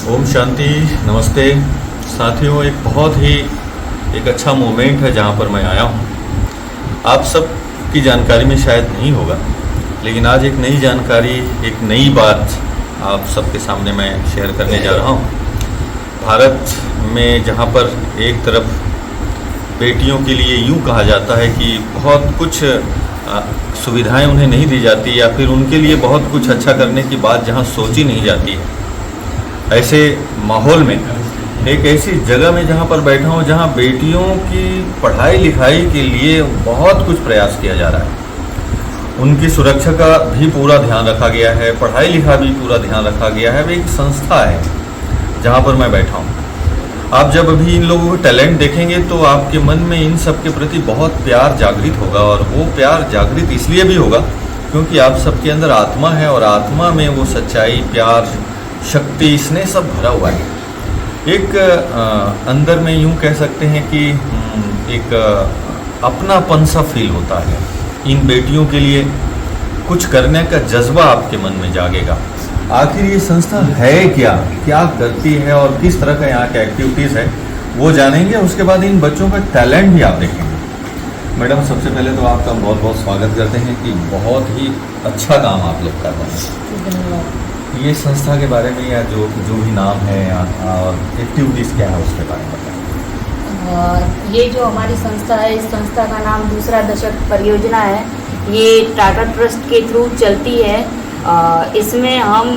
ओम शांति। नमस्ते साथियों, एक बहुत ही अच्छा मोमेंट है जहाँ पर मैं आया हूँ। आप सब की जानकारी में शायद नहीं होगा, लेकिन आज एक नई जानकारी, एक नई बात आप सबके सामने मैं शेयर करने जा रहा हूँ। भारत में जहाँ पर एक तरफ बेटियों के लिए यूँ कहा जाता है कि बहुत कुछ सुविधाएं उन्हें नहीं दी जाती, या फिर उनके लिए बहुत कुछ अच्छा करने की बात जहाँ सोची नहीं जाती है, ऐसे माहौल में एक ऐसी जगह में जहाँ पर बैठा हूँ जहाँ बेटियों की पढ़ाई लिखाई के लिए बहुत कुछ प्रयास किया जा रहा है। उनकी सुरक्षा का भी पूरा ध्यान रखा गया है, पढ़ाई लिखाई भी पूरा ध्यान रखा गया है। एक संस्था है जहाँ पर मैं बैठा हूँ। आप जब अभी इन लोगों का टैलेंट देखेंगे तो आपके मन में इन सब के प्रति बहुत प्यार जागृत होगा, और वो प्यार जागृत इसलिए भी होगा क्योंकि आप सबके अंदर आत्मा है, और आत्मा में वो सच्चाई, प्यार, शक्ति, स्नेह सब भरा हुआ है। एक अंदर में यूं कह सकते हैं कि एक अपनापन सा फील होता है। इन बेटियों के लिए कुछ करने का जज्बा आपके मन में जागेगा। आखिर ये संस्था है क्या, क्या करती है और किस तरह का यहाँ का एक्टिविटीज़ है, वो जानेंगे। उसके बाद इन बच्चों का टैलेंट भी आप देखेंगे। मैडम, सबसे पहले तो आपका बहुत बहुत स्वागत करते हैं कि बहुत ही अच्छा काम आप लोग कर रहे हैं। ये संस्था के बारे में या जो भी नाम है और एक्टिविटीज़ क्या है उसके बारे में बताएं। ये जो हमारी संस्था है, इस संस्था का नाम दूसरा दशक परियोजना है। ये टाटा ट्रस्ट के थ्रू चलती है। इसमें हम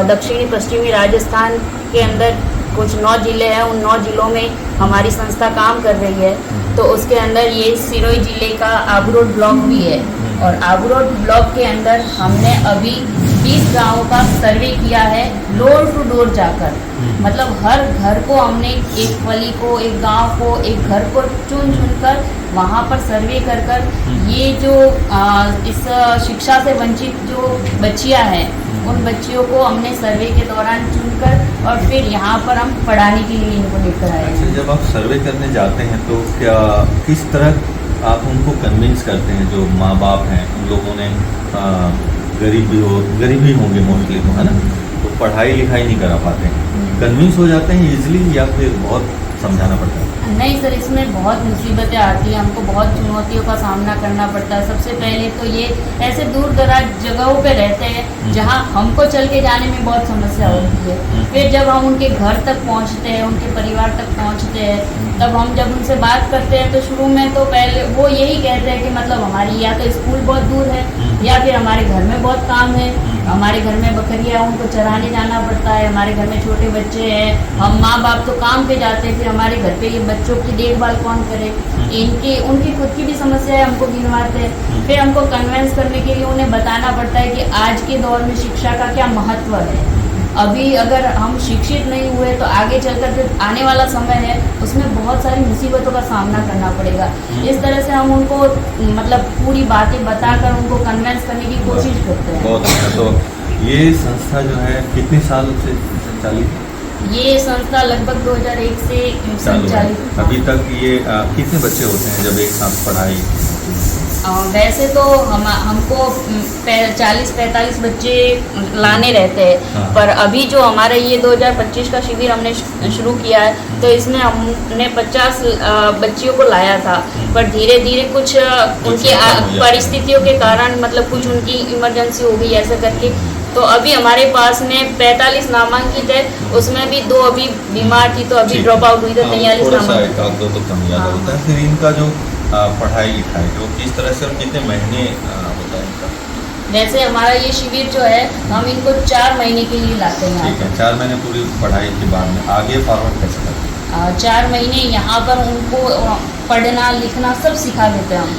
दक्षिणी पश्चिमी राजस्थान के अंदर कुछ 9 ज़िले हैं, उन 9 ज़िलों में हमारी संस्था काम कर रही है। तो उसके अंदर ये सिरोही ज़िले का आबूरोड ब्लॉक भी है, और आबूरोड ब्लॉक के अंदर हमने अभी 20 गाँवों का सर्वे किया है, डोर टू डोर जाकर। मतलब हर घर को हमने, एक गली को, एक गांव को, एक घर को चुन कर वहाँ पर सर्वे कर ये जो इस शिक्षा से वंचित जो बच्चियाँ हैं, उन बच्चियों को हमने सर्वे के दौरान चुनकर और फिर यहाँ पर हम पढ़ाने के लिए इनको लेकर आए हैं। जब आप सर्वे करने जाते हैं तो क्या किस तरह आप उनको कन्विंस करते हैं? जो माँ बाप हैं उन लोगों ने गरीब ही होंगे मोस्टली, तो है ना, तो पढ़ाई लिखाई नहीं करा पाते हैं, कन्विंस हो जाते हैं इजीली या फिर बहुत समझाना पड़ता है? नहीं सर, इसमें बहुत मुसीबतें आती हैं, हमको बहुत चुनौतियों का सामना करना पड़ता है। सबसे पहले तो ये ऐसे दूर दराज जगहों पे रहते हैं जहाँ हमको चल के जाने में बहुत समस्या होती है। फिर जब हम उनके घर तक पहुँचते हैं, उनके परिवार तक पहुँचते हैं, तब हम जब उनसे बात करते हैं तो शुरू में तो पहले वो यही कहते हैं कि मतलब हमारी या तो स्कूल बहुत दूर है, या फिर हमारे घर में बहुत काम है, हमारे घर में बकरियाँ, उनको चराने जाना पड़ता है, हमारे घर में छोटे बच्चे हैं, हम माँ बाप तो काम पे जाते हैं, फिर हमारे घर पे ये बच्चों की देखभाल कौन करे। उनकी खुद की भी समस्या है, हमको गिनवाते हैं। फिर हमको कन्विंस करने के लिए उन्हें बताना पड़ता है कि आज के दौर में शिक्षा का क्या महत्व है। अभी अगर हम शिक्षित नहीं हुए तो आगे चलकर जो आने वाला समय है उसमें बहुत सारी मुसीबतों का सामना करना पड़ेगा। इस तरह से हम उनको मतलब पूरी बातें बताकर उनको कन्विंस करने की कोशिश करते हैं। बहुत अच्छा। तो ये संस्था जो है कितने साल से संचालित? ये संस्था लगभग 2001 से संचालित। अभी तक ये कितने बच्चे होते हैं जब एक साथ पढ़ाई? वैसे तो हमको 40-45 बच्चे लाने रहते हैं। हाँ। पर अभी जो हमारा ये 2025 का शिविर हमने शुरू किया है, तो इसमें हमने 50 बच्चियों को लाया था। पर धीरे धीरे कुछ उनकी परिस्थितियों के कारण, मतलब कुछ उनकी इमरजेंसी हो गई ऐसा करके, तो अभी हमारे पास में 45 नामांकित है। उसमें भी 2 अभी बीमार थी, तो अभी ड्रॉप आउट हुई, तो 43 नामांकित। तो कम ज़्यादा होता है। फिर इनका जो पढ़ाई लिखाई जो किस तरह से और कितने महीने होता है इनका? वैसे हमारा ये शिविर जो है, हम इनको 4 महीने के लिए लाते हैं। ठीक है, 4 महीने पूरी पढ़ाई के बाद में आगे फॉरवर्ड कैसे करते हैं? 4 महीने यहाँ पर उनको पढ़ना लिखना सब सिखा देते हैं हम।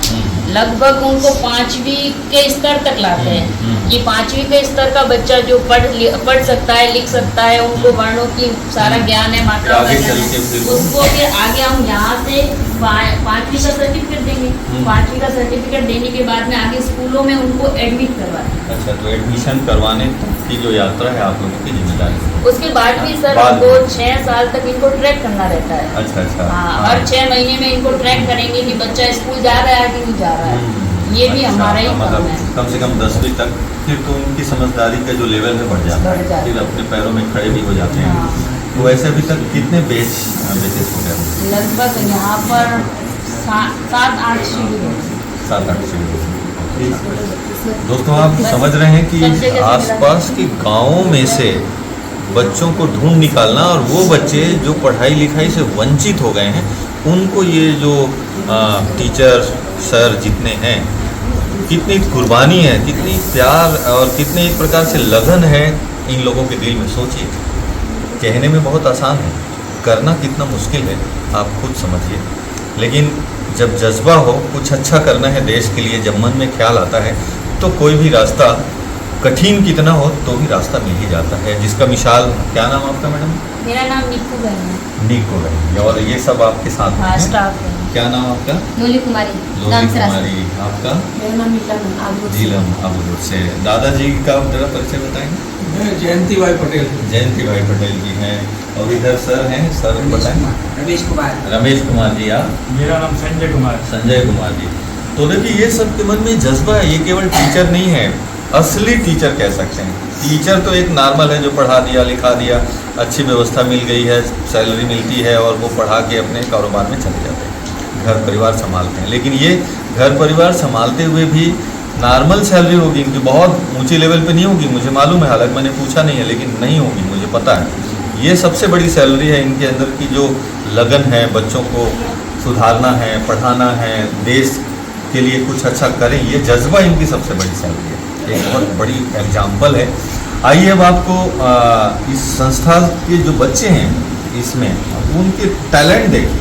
लगभग उनको 5वीं के स्तर तक लाते हैं कि 5वीं के स्तर का बच्चा जो पढ़ सकता है, लिख सकता है, उनको वर्णों की सारा ज्ञान है, मात्रा का ज्ञान है, उसको फिर आगे हम यहाँ से 5वीं का सर्टिफिकेट देंगे। 5वीं का सर्टिफिकेट देने के बाद में आगे स्कूलों में उनको एडमिट करवाएं। अच्छा, तो एडमिशन करवाने की जो यात्रा है आप लोगों की जिम्मेदारी? उसके बाद भी सर हमको 6 साल तक इनको ट्रैक करना रहता है। अच्छा। हाँ, हर 6 महीने में इनको ट्रैक करेंगे कि बच्चा स्कूल जा रहा है कि नहीं जा रहा है। ये भी हमारा ही काम है। कम से कम 10वीं तक फिर तो उनकी समझदारी का जो लेवल है बढ़ जाता बढ़ है, जाता फिर है। अपने पैरों में खड़े भी हो जाते हैं। हाँ। तो वैसे अभी तक कितने बेचेस हो गए? लगभग यहाँ पर 7-8 सीढ़ी है। 7-8 सीढ़ी। दोस्तों आप समझ रहे हैं सब कि जगह से आसपास के गांवों में से बच्चों को ढूंढ निकालना, और वो बच्चे जो पढ़ाई लिखाई से वंचित हो गए हैं उनको ये जो टीचर सर जितने हैं, कितनी कुर्बानी है, कितनी प्यार और कितने एक प्रकार से लगन है इन लोगों के दिल में। सोचिए, कहने में बहुत आसान है, करना कितना मुश्किल है आप खुद समझिए। लेकिन जब जज्बा हो, कुछ अच्छा करना है देश के लिए, जब मन में ख्याल आता है, तो कोई भी रास्ता कठिन कितना हो तो भी रास्ता मिल ही जाता है। जिसका मिसाल, क्या नाम आपका मैडम? मेरा नाम निक्कू बहन है। नीको है, और ये सब आपके साथ में हाँ, हैं? स्टाफ है। क्या नाम आपका? नूली कुमारी। लोली कुमारी। आपका? मेरा नाम नीलम आबू। नीलम आबू से। दादाजी का जरा परिचय बताएंगे। मैं जयंती भाई पटेल। जयंती भाई पटेल जी हैं, और इधर सर हैं, सर बताएं। रमेश कुमार। रमेश कुमार जी। आप? मेरा नाम संजय कुमार। संजय कुमार जी। तो देखिए, ये सब के मन में जज्बा है, ये केवल टीचर नहीं है, असली टीचर कह सकते हैं। टीचर तो एक नॉर्मल है जो पढ़ा दिया लिखा दिया, अच्छी व्यवस्था मिल गई है, सैलरी मिलती है और वो पढ़ा के अपने कारोबार में चले जाते हैं, घर परिवार संभालते हैं। लेकिन ये घर परिवार संभालते हुए भी नॉर्मल सैलरी होगी, इनकी बहुत ऊंची लेवल पे नहीं होगी, मुझे मालूम है, हालांकि मैंने पूछा नहीं है, लेकिन नहीं होगी, मुझे पता है। ये सबसे बड़ी सैलरी है इनके अंदर की, जो लगन है, बच्चों को सुधारना है, पढ़ाना है, देश के लिए कुछ अच्छा करें, ये जज्बा इनकी सबसे बड़ी सैलरी है। एक बहुत बड़ी एग्जाम्पल है। आइए अब आपको इस संस्था के जो बच्चे हैं इसमें उनके टैलेंट देखिए।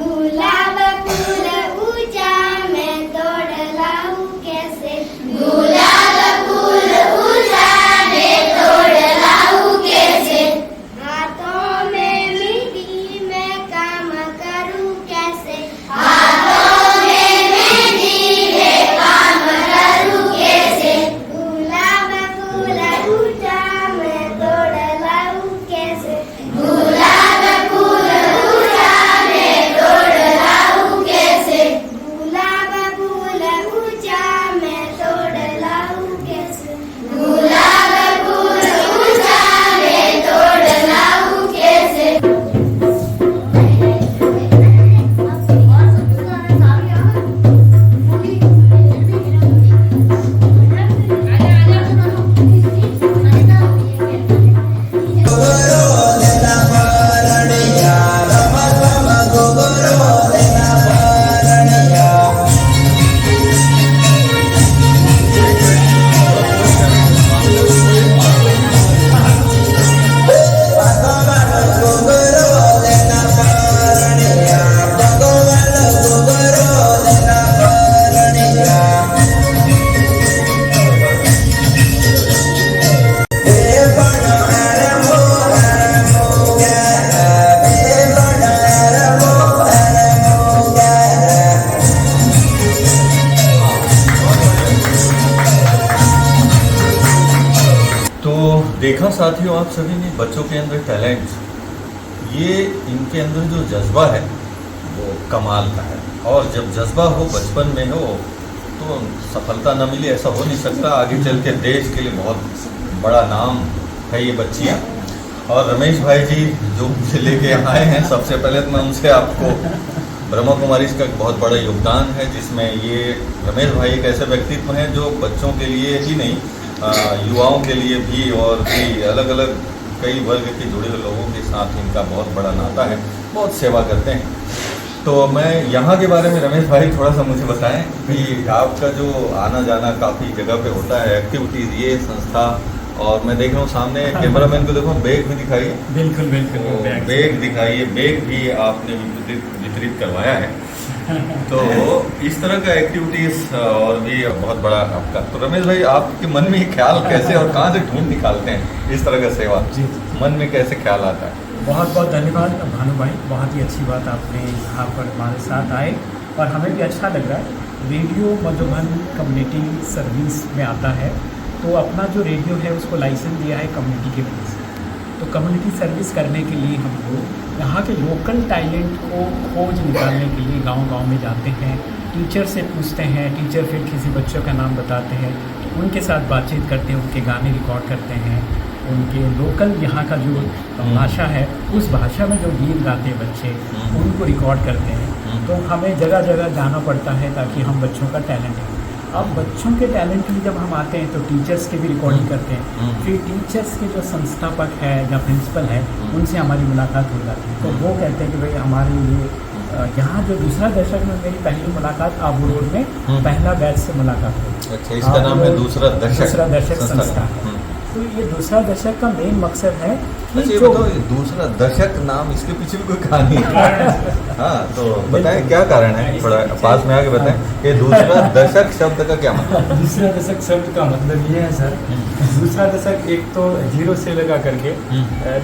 गुलाब फूल ऊंचा मैं तोड़ लाऊं कैसे गुलाब फूल ऊंचा मैं तोड़ लाऊं कैसे हाथों में मेहंदी मैं काम करूं कैसे हाथों में मेहंदी मैं काम करूं कैसे गुलाब फूल ऊंचा मैं तोड़ लाऊं कैसे गुलाब फूल ऊंचा मैं तोड़ लाऊं कैसे गुलाब फूल ऊंचा मैं तोड़ लाऊं कैसे गुलाब फूल ऊंचा मैं तोड़ लाऊं कैसे तो देखा साथियों आप सभी ने बच्चों के अंदर टैलेंट, ये इनके अंदर जो जज्बा है वो कमाल का है। और जब जज्बा हो बचपन में हो तो सफलता न मिले ऐसा हो नहीं सकता। आगे चल के देश के लिए बहुत बड़ा नाम है ये बच्चियाँ। और रमेश भाई जी जो मुझे लेके आए हैं, सबसे पहले तो मैं उनसे आपको ब्रह्मा कुमारी का बहुत बड़ा योगदान है, जिसमें ये रमेश भाई एक ऐसे व्यक्तित्व हैं जो बच्चों के लिए ही नहीं युवाओं के लिए भी और भी अलग अलग कई वर्ग के जुड़े हुए लोगों के साथ इनका बहुत बड़ा नाता है, बहुत सेवा करते हैं। तो मैं यहाँ के बारे में रमेश भाई थोड़ा सा मुझे बताएं कि आपका जो आना जाना काफ़ी जगह पे होता है, एक्टिविटीज़, ये संस्था, और मैं देख रहा हूँ सामने कैमरामैन को देखो बैग भी दिखाइए। बिल्कुल बिल्कुल तो बैग दिखाइए, बैग भी आपने वितरित करवाया है। तो इस तरह का एक्टिविटीज़ और भी बहुत बड़ा आपका। तो रमेश भाई आपके मन में ये ख्याल कैसे और कहाँ से ढूंढ निकालते हैं इस तरह का सेवा? जी मन में कैसे ख्याल आता है? बहुत बहुत धन्यवाद भानु भाई, बहुत ही अच्छी बात आपने यहाँ पर हमारे साथ आए और हमें भी अच्छा लग रहा है। रेडियो मधुबन कम्युनिटी सर्विस में आता है, तो अपना जो रेडियो है उसको लाइसेंस दिया है कम्युनिटी के वजह से। तो कम्युनिटी सर्विस करने के लिए हम लोग यहाँ के लोकल टैलेंट को खोज निकालने के लिए गांव-गांव में जाते हैं, टीचर से पूछते हैं, टीचर फिर किसी बच्चों का नाम बताते हैं, उनके साथ बातचीत करते हैं, उनके गाने रिकॉर्ड करते हैं, उनके लोकल यहाँ का जो भाषा है उस भाषा में जो गीत गाते हैं बच्चे उनको रिकॉर्ड करते हैं। तो हमें जगह जगह जाना पड़ता है ताकि हम बच्चों का टैलेंट है। अब बच्चों के टैलेंट के लिए जब हम आते हैं तो टीचर्स के भी रिकॉर्डिंग करते हैं, फिर टीचर्स के जो संस्थापक है या प्रिंसिपल है उनसे हमारी मुलाकात हो जाती है। तो वो कहते हैं कि भाई हमारे लिए यहाँ जो दूसरा दशक में मेरी पहली मुलाकात आबू रोड में पहला बैच से मुलाकात हुई। अच्छा, इसका नाम है दूसरा दशक संस्था है। तो ये दूसरा दशक का मेन मकसद है कि अच्छा, ये बताओ ये दूसरा दशक नाम, इसके पीछे भी कोई कहानी है? हाँ, तो बताएं क्या कारण है, थोड़ा पास में आके बताएं। ये दूसरा दशक शब्द का क्या मतलब? दूसरा दशक शब्द का मतलब ये है सर, दूसरा दशक एक तो 0 से लगा करके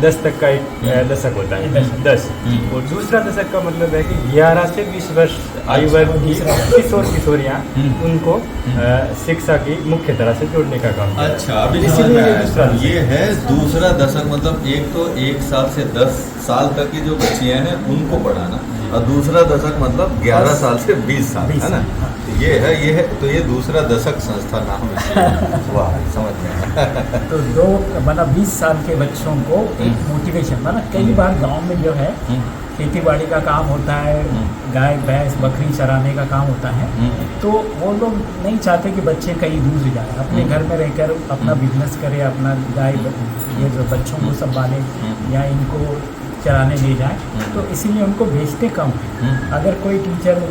10 तक का एक दशक होता है, 10। और दूसरा दशक का मतलब है कि 11 से 20 वर्ष आयु वर्ग की किशोर किशोरियाँ उनको शिक्षा की मुख्य तरह से जोड़ने का काम। अच्छा, अभी समझ में आया। ये है दूसरा दशक, मतलब एक तो 1 साल से 10 साल तक की जो बच्चियां हैं उनको पढ़ाना, और दूसरा दशक मतलब 11 साल से 20 साल, है ना? ये है तो ये दूसरा दशक संस्था नाम है। वाह, समझ में आया। तो दो मतलब 20 साल के बच्चों को एक मोटिवेशन, मतलब कई बार गांव में जो है खेती बाड़ी का काम होता है, गाय भैंस बकरी चराने का काम होता है, तो वो लोग नहीं चाहते कि बच्चे कहीं दूर जाए, अपने घर में रहकर अपना बिजनेस करे, अपना गाय ये जो बच्चों को संभाले या इनको चराने ले जाए, तो इसीलिए उनको भेजते कम हैं। अगर कोई टीचर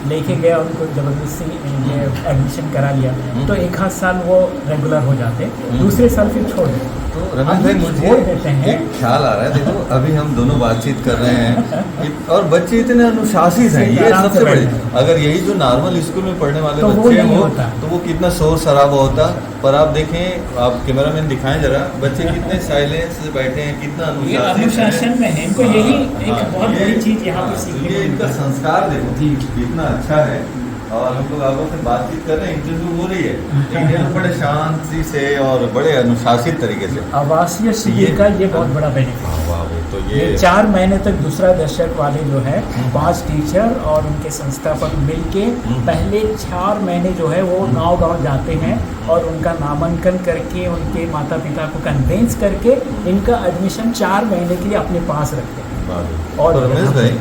लेके गया, उनको जबरदस्ती ये एडमिशन करा लिया, तो 1 आध साल वो रेगुलर हो जाते, दूसरे साल फिर छोड़ देते। तो रमेश भाई मुझे छोड़ देते हैं। एक ख्याल आ रहा है, देखो अभी हम दोनों बातचीत कर रहे हैं और बच्चे इतने अनुशासित हैं, ये आराम से सबसे बड़ी। बैठे हैं। अगर यही जो नॉर्मल स्कूल में पढ़ने वाले तो वो बच्चे नहीं हो होता। तो वो कितना शोर शराबा होता। पर आप देखें, आप कैमरामैन दिखाएं जरा, बच्चे कितने साइलेंस से बैठे हैं, कितना ये अनुशासित अनुशासन में है, इनको यही एक बहुत बड़ी चीज यहाँ पर सीखने ये को इनका मिलता है। संस्कार देखो जी। कितना अच्छा है। और हम लोग आपस में बातचीत कर रहे हैं, इंटरव्यू हो रही है, लेकिन ये लोग बड़े शांति से और बड़े अनुशासित तरीके से। आवासीय शिविर का ये बहुत बड़ा बेनिफिट है। वाह, तो ये 4 महीने तक दूसरा दशक वाले जो है 5 टीचर और उनके संस्थापक मिलके पहले 4 महीने जो है वो गांव-गांव जाते हैं और उनका नामांकन करके उनके माता पिता को कन्वेंस करके इनका एडमिशन 4 महीने के लिए अपने पास रखते हैं। और तो रमेश भाई,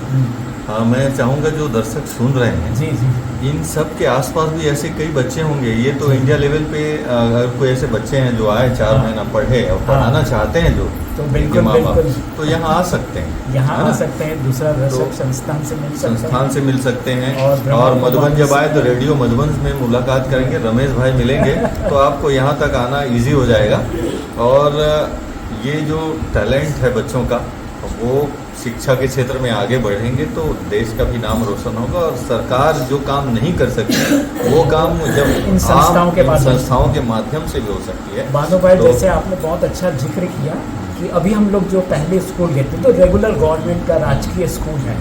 हाँ मैं चाहूँगा जो दर्शक सुन रहे हैं, जी जी, इन सब के आसपास भी ऐसे कई बच्चे होंगे। ये तो इंडिया लेवल पे अगर कोई ऐसे बच्चे हैं जो आए 4 महीना पढ़े और पढ़ाना चाहते हैं जो तो इनके बिल्कुल माँ बाप, बिल्कुल तो यहाँ आ सकते हैं, यहाँ है आ ना? सकते हैं, दूसरा दशक तो संस्थान से मिल सकते हैं। संस्थान से मिल सकते हैं। और और मधुबन जब आए तो से- रेडियो मधुबन में मुलाकात करेंगे, रमेश भाई मिलेंगे तो आपको यहाँ तक आना इजी हो जाएगा। और ये जो टैलेंट है बच्चों का, वो शिक्षा के क्षेत्र में आगे बढ़ेंगे तो देश का भी नाम रोशन होगा। और सरकार जो काम नहीं कर सकती वो काम जब इन संस्थाओं के माध्यम से- संस्थाओं के माध्यम से भी हो सकती है। भानु भाई, तो- जैसे आपने बहुत अच्छा जिक्र किया कि अभी हम लोग जो पहले स्कूल गए थे तो रेगुलर गवर्नमेंट का राजकीय स्कूल है,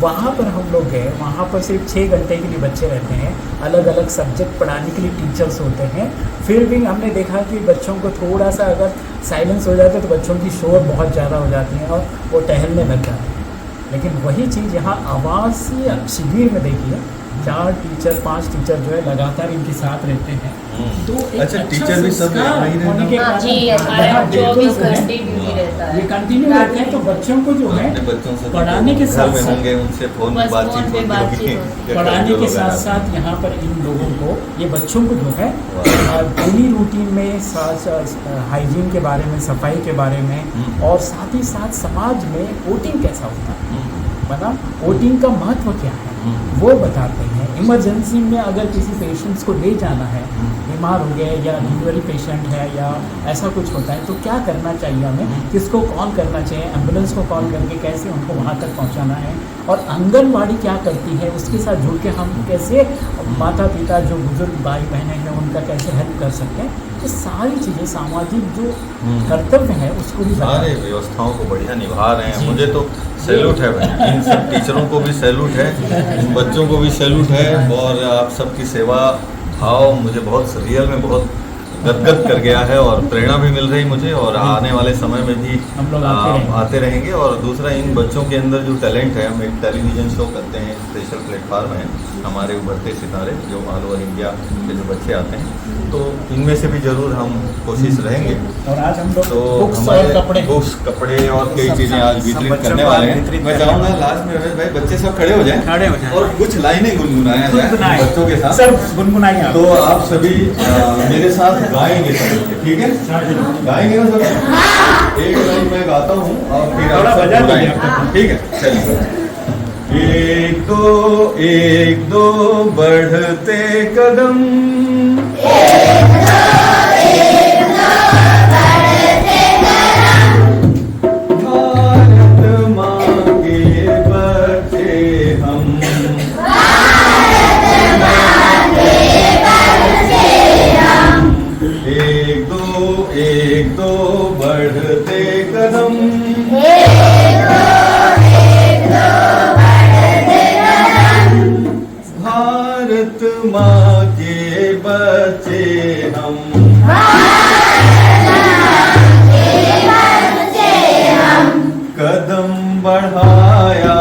वहाँ पर हम लोग गए, वहाँ पर सिर्फ 6 घंटे के लिए बच्चे रहते हैं, अलग अलग सब्जेक्ट पढ़ाने के लिए टीचर्स होते हैं। फिर भी हमने देखा कि बच्चों को थोड़ा सा अगर साइलेंस हो जाता है तो बच्चों की शोर बहुत ज़्यादा हो जाती है और वो टहलने लग जाते हैं। लेकिन वही चीज़ यहाँ आवासीय शिविर में देखिए, 4 टीचर 5 टीचर जो है लगातार इनके साथ रहते हैं। तो एक अच्छा, टीचर भी सब संस्कार वहीं रहते होने हैं? के हाँ कारण जी, हमारे यहाँ यहाँ 24 बिल्कुल है। घंटे ड्यूटी रहता है। ये कंटिन्यू रहते हैं, तो बच्चों को जो है अपने बच्चों से पढ़ाने के घर साथ में साथ होंगे, उनसे फोन बस बातचीत फोन पे होती बातचीत होगी। होती पढ़ाने के लोग साथ हैं। साथ यहाँ पर इन लोगों को, ये बच्चों को जो है डेली रूटीन में हाइजीन के बारे में, सफाई के बारे में और साथ ही साथ समाज में वोटिंग कैसा होता है, मतलब वोटिंग का महत्व क्या है वो बताते हैं। इमरजेंसी में अगर किसी पेशेंट्स को ले जाना है, बीमार हो गए या डिलीवरी पेशेंट है या ऐसा कुछ होता है तो क्या करना चाहिए हमें, किसको कॉल करना चाहिए, एम्बुलेंस को कॉल करके कैसे उनको वहाँ तक पहुँचाना है, और आंगनवाड़ी क्या करती है उसके साथ जुड़ के हम कैसे माता पिता जो बुजुर्ग भाई बहनें हैं उनका कैसे हेल्प कर सकते हैं। ये सारी चीज़ें सामाजिक जो कर्तव्य है उसको भी सारे व्यवस्थाओं को बढ़िया निभा रहे हैं। मुझे तो सैल्यूट है भाई, इन सब टीचरों को भी सैल्यूट है, इन बच्चों को भी सैल्यूट है। और आप सबकी सेवा भाव मुझे बहुत रियल में बहुत गदगद कर गया है और प्रेरणा भी मिल रही मुझे। और आने वाले समय में भी हम लोग आते रहेंगे। और दूसरा, इन बच्चों के अंदर जो टैलेंट है, हम एक टेलीविज़न शो करते हैं, स्पेशल प्लेटफार्म है हमारे उभरते सितारे जो ऑल ओवर इंडिया के जो बच्चे आते हैं, तो इनमें से भी ज़रूर हम कोशिश रहेंगे। और आज हम लोग तो बुक्स और हमारे कपड़े बुक्स, कपड़े और कई सब चीज़ें आज सब वितरित बच्चों करने को वाले आज हैं। वितरित मैं करने चाहूँगा वाले हैं। लास्ट में रमेश भाई बच्चे सब खड़े हो जाएं खड़े हो जाएं। और कुछ लाइनें गुनगुनाया जाए गुनगुनाएं। बच्चों के साथ। सर गुनगुनाइए आप। तो आप सभी मेरे साथ गाएंगे सब, ठीक है? गाएंगे ना सब? एक लाइन मैं गाता हूँ और फिर आप थोड़ा सब बजा दीजिए गाएंगे, आप। ठीक है? चलिए। एक दो बढ़ते कदम, भारत माँ के बच्चे हम, एक दो बढ़ते कदम, भारत माँ के बच्चे हम, कदम बढ़ाया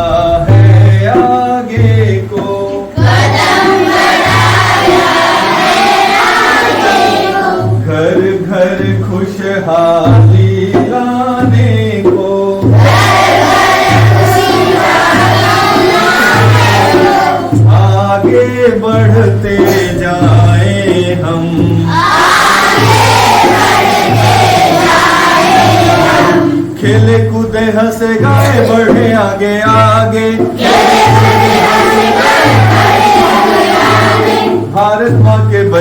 है आगे को, घर घर खुशहाली लाने को, आगे बढ़ते जाए हम, खेले कूदे हंसे गाए बढ़े आगे आगे,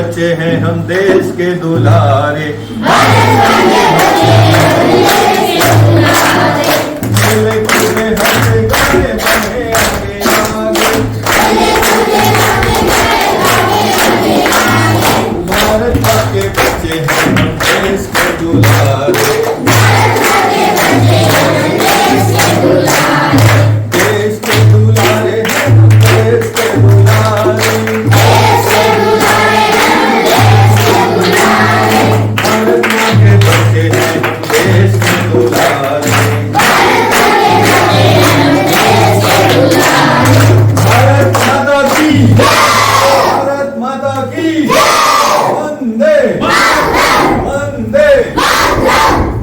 बच्चे हैं हम देश के दुलारे, खेले कूदे हंसे गाए बने आगे आगे, भारत माँ के बच्चे हैं हम देश के दुलारे, देश के दुलारे हैं हम देश के दुलारे।